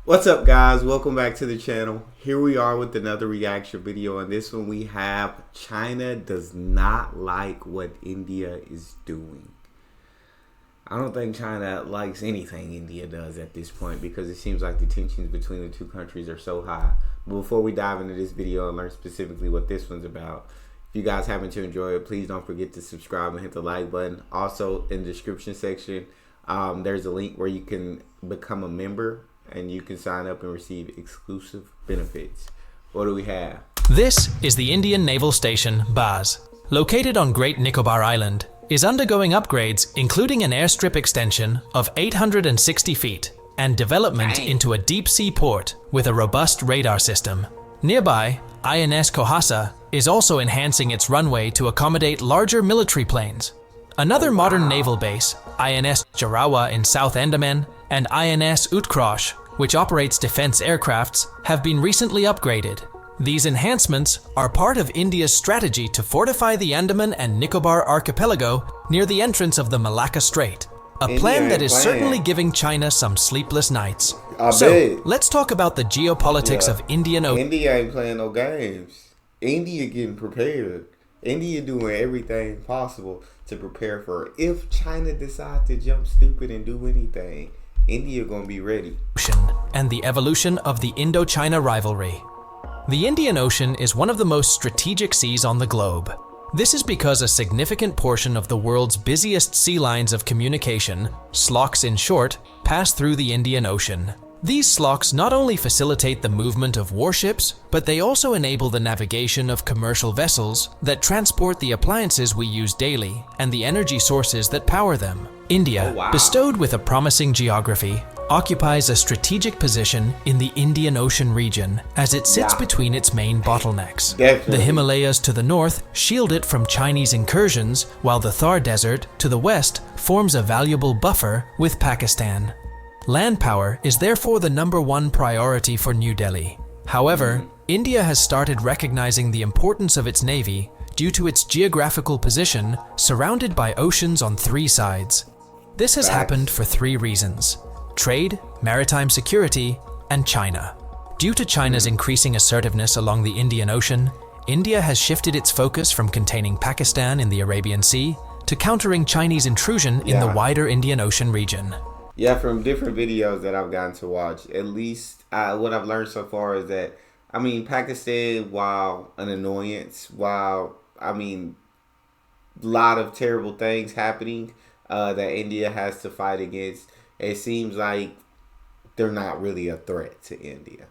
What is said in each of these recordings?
What's up, guys? Welcome back to the channel. Here we are with another reaction video. On this one we have China does not like what India is doing. I don't think China likes anything India does at this point because it seems like the tensions between the two countries are so high. But before we dive into this video and learn specifically what this one's about, if you guys happen to enjoy it, please don't forget to subscribe and hit the like button. Also, in the description section, there's a link where you can become a member and you can sign up and receive exclusive benefits. What do we have? This is the Indian Naval Station, Baz. Located on Great Nicobar Island, is undergoing upgrades including an airstrip extension of 860 feet and development into a deep-sea port with a robust radar system. Nearby, INS Kohasa is also enhancing its runway to accommodate larger military planes. Another modern naval base, INS Jarawa in South Andaman, and INS Utkarsh, which operates defense aircrafts, have been recently upgraded. These enhancements are part of India's strategy to fortify the Andaman and Nicobar archipelago near the entrance of the Malacca Strait, a plan that is certainly giving China some sleepless nights. So, let's talk about the geopolitics of Indian Ocean. India ain't playing no games. India getting prepared. India doing everything possible to prepare for it. If China decides to jump stupid and do anything, India gonna be ready. And the evolution of the Indo-China rivalry. The Indian Ocean is one of the most strategic seas on the globe. This is because a significant portion of the world's busiest sea lines of communication, SLOCs in short, pass through the Indian Ocean. These SLOCs not only facilitate the movement of warships, but they also enable the navigation of commercial vessels that transport the appliances we use daily and the energy sources that power them. India, bestowed with a promising geography, occupies a strategic position in the Indian Ocean region as it sits between its main bottlenecks. The Himalayas to the north shield it from Chinese incursions, while the Thar Desert to the west forms a valuable buffer with Pakistan. Land power is therefore the #1 priority for New Delhi. However, India has started recognizing the importance of its navy due to its geographical position surrounded by oceans on 3 sides. This has happened for 3 reasons: trade, maritime security, and China. Due to China's increasing assertiveness along the Indian Ocean, India has shifted its focus from containing Pakistan in the Arabian Sea to countering Chinese intrusion in the wider Indian Ocean region. Yeah, from different videos that I've gotten to watch, at least what I've learned so far is that, Pakistan, while an annoyance, a lot of terrible things happening that India has to fight against, it seems like they're not really a threat to India.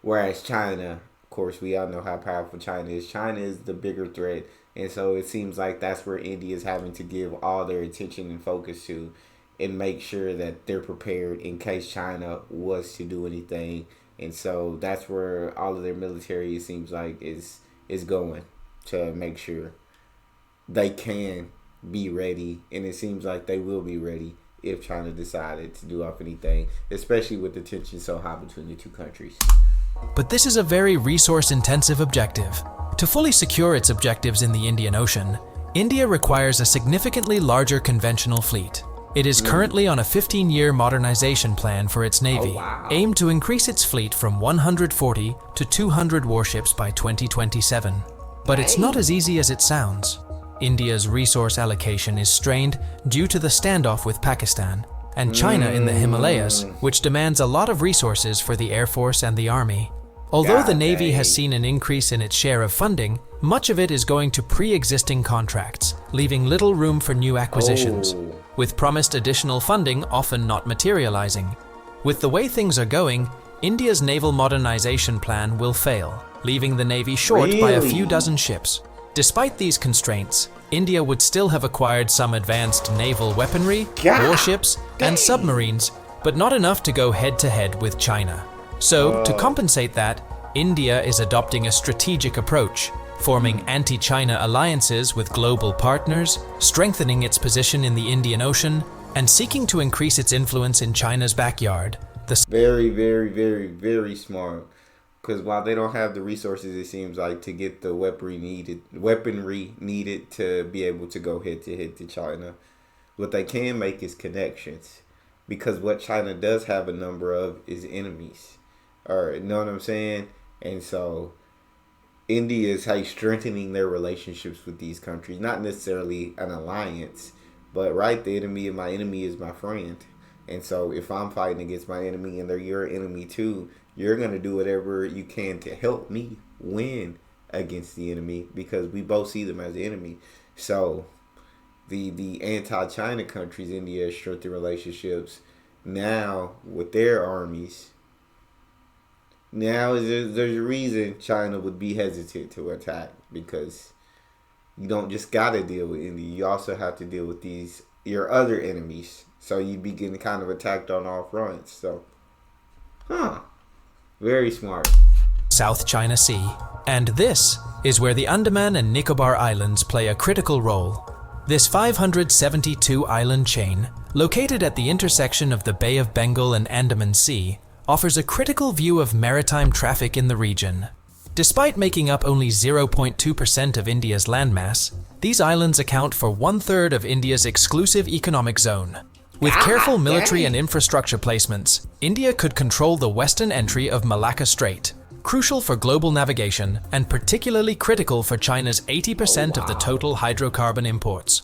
Whereas China, of course, we all know how powerful China is. China is the bigger threat, and so it seems like that's where India is having to give all their attention and focus to, and make sure that they're prepared in case China was to do anything. And so that's where all of their military, it seems like, is going to make sure they can be ready. And it seems like they will be ready if China decided to do off anything, especially with the tension so high between the two countries. But this is a very resource-intensive objective. To fully secure its objectives in the Indian Ocean, India requires a significantly larger conventional fleet. It is currently on a 15-year modernization plan for its navy, aimed to increase its fleet from 140 to 200 warships by 2027. But it's not as easy as it sounds. India's resource allocation is strained due to the standoff with Pakistan and China in the Himalayas, which demands a lot of resources for the Air Force and the Army. Although the Navy has seen an increase in its share of funding, much of it is going to pre-existing contracts, leaving little room for new acquisitions, with promised additional funding often not materializing. With the way things are going, India's naval modernization plan will fail, leaving the Navy short by a few dozen ships. Despite these constraints, India would still have acquired some advanced naval weaponry, warships, and submarines, but not enough to go head-to-head with China. So, to compensate that, India is adopting a strategic approach, forming anti-China alliances with global partners, strengthening its position in the Indian Ocean, and seeking to increase its influence in China's backyard. Very, very, very, very smart. Because while they don't have the resources, it seems like, to get the weaponry needed to be able to go head to China, what they can make is connections. because what China does have a number of is enemies, or you know what I'm saying? And so India is like strengthening their relationships with these countries, not necessarily an alliance, but right, the enemy of my enemy is my friend. And so if I'm fighting against my enemy and they're your enemy too, you're going to do whatever you can to help me win against the enemy, because we both see them as the enemy. So the anti-China countries, India, strengthen relationships now with their armies. Now there's a reason China would be hesitant to attack, because you don't just gotta deal with India. You also have to deal with your other enemies. So you be getting kind of attacked on all fronts. So, very smart. South China Sea. And this is where the Andaman and Nicobar Islands play a critical role. This 572 island chain, located at the intersection of the Bay of Bengal and Andaman Sea, offers a critical view of maritime traffic in the region. Despite making up only 0.2% of India's landmass, these islands account for 1/3 of India's exclusive economic zone. With careful military and infrastructure placements, India could control the western entry of Malacca Strait, crucial for global navigation and particularly critical for China's 80% of the total hydrocarbon imports.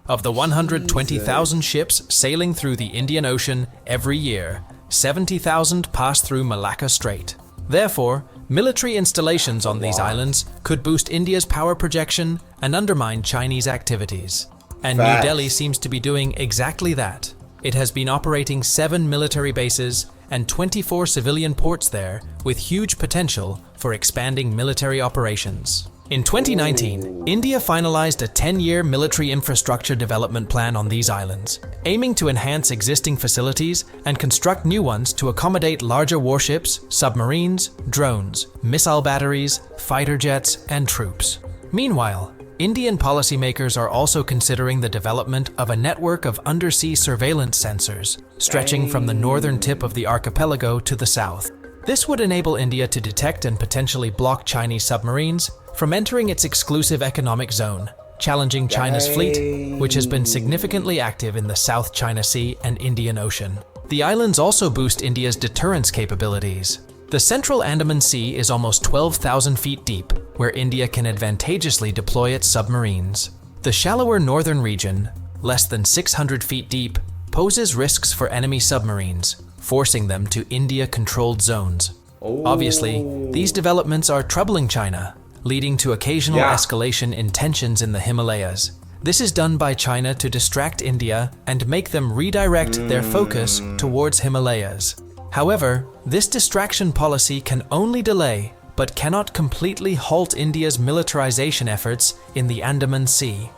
Of the 120,000 ships sailing through the Indian Ocean every year, 70,000 pass through Malacca Strait. Therefore, military installations on these islands could boost India's power projection and undermine Chinese activities. And New Delhi seems to be doing exactly that. It has been operating 7 military bases and 24 civilian ports there, with huge potential for expanding military operations. In 2019, India finalized a 10-year military infrastructure development plan on these islands, aiming to enhance existing facilities and construct new ones to accommodate larger warships, submarines, drones, missile batteries, fighter jets, and troops. Meanwhile, Indian policymakers are also considering the development of a network of undersea surveillance sensors, stretching from the northern tip of the archipelago to the south. This would enable India to detect and potentially block Chinese submarines from entering its exclusive economic zone, challenging China's fleet, which has been significantly active in the South China Sea and Indian Ocean. The islands also boost India's deterrence capabilities. The central Andaman Sea is almost 12,000 feet deep, where India can advantageously deploy its submarines. The shallower northern region, less than 600 feet deep, poses risks for enemy submarines, forcing them to India-controlled zones. Obviously, these developments are troubling China, leading to occasional escalation in tensions in the Himalayas. This is done by China to distract India and make them redirect their focus towards Himalayas. However, this distraction policy can only delay, but cannot completely halt India's militarization efforts in the Andaman Sea.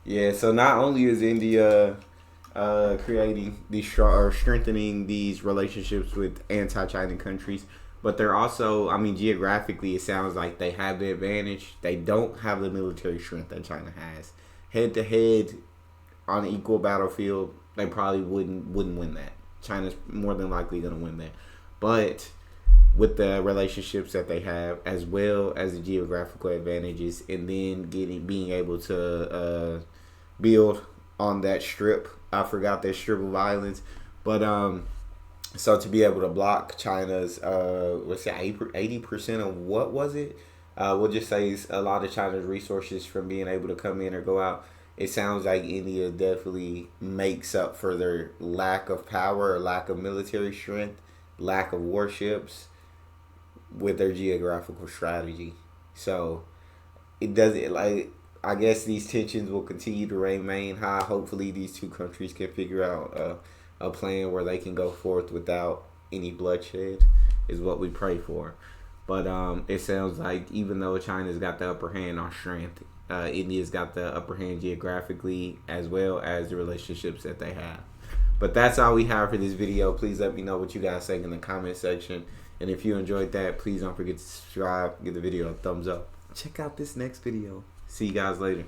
Yeah, so not only is India creating these strengthening these relationships with anti-China countries, but they're also, I mean, geographically, it sounds like they have the advantage. They don't have the military strength that China has. Head to head on an equal battlefield, they probably wouldn't win that. China's more than likely going to win that. But with the relationships that they have, as well as the geographical advantages, and then being able to build on that strip. I forgot that strip of islands, but so to be able to block China's let's say 80% of what was it? We'll just say a lot of China's resources from being able to come in or go out. It sounds like India definitely makes up for their lack of power, or lack of military strength, lack of warships with their geographical strategy. So it doesn't, like, I guess these tensions will continue to remain high. Hopefully these two countries can figure out a plan where they can go forth without any bloodshed, is what we pray for. But it sounds like even though China's got the upper hand on strength, India's got the upper hand geographically, as well as the relationships that they have. But that's all we have for this video. Please let me know what you guys think in the comment section. And if you enjoyed that, please don't forget to subscribe, give the video a thumbs up. Check out this next video. See you guys later.